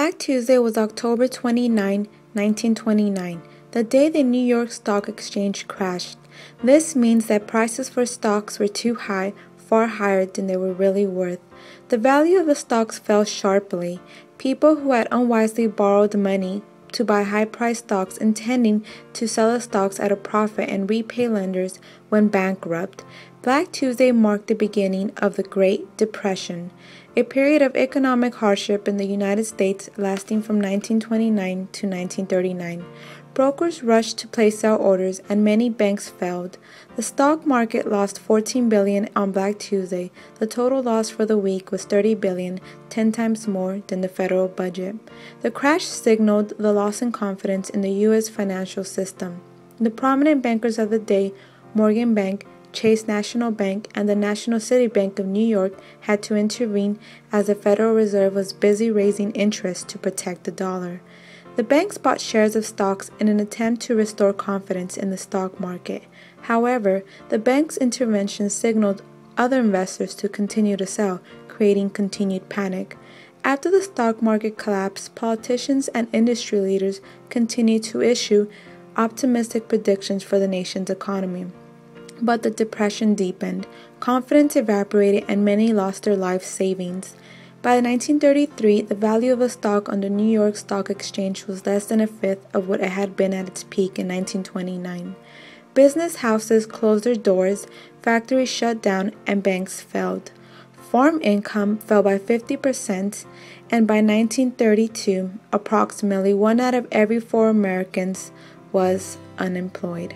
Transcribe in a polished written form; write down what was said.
Black Tuesday was October 29, 1929, the day the New York Stock Exchange crashed. This means that prices for stocks were too high, far higher than they were really worth. The value of the stocks fell sharply. People who had unwisely borrowed money to buy high-priced stocks intending to sell the stocks at a profit and repay lenders went bankrupt. Black Tuesday marked the beginning of the Great Depression, a period of economic hardship in the United States lasting from 1929 to 1939. Brokers rushed to place sell orders and many banks failed. The stock market lost $14 billion on Black Tuesday. The total loss for the week was $30 billion, 10 times more than the federal budget. The crash signaled the loss in confidence in the U.S. financial system. The prominent bankers of the day, Morgan Bank, Chase National Bank, and the National City Bank of New York, had to intervene as the Federal Reserve was busy raising interest to protect the dollar. The banks bought shares of stocks in an attempt to restore confidence in the stock market. However, the bank's intervention signaled other investors to continue to sell, creating continued panic. After the stock market collapsed, politicians and industry leaders continued to issue optimistic predictions for the nation's economy. But the depression deepened, confidence evaporated, and many lost their life savings. By 1933, the value of a stock on the New York Stock Exchange was less than a fifth of what it had been at its peak in 1929. Business houses closed their doors, factories shut down, and banks failed. Farm income fell by 50%, and by 1932, approximately 1 out of every 4 Americans was unemployed.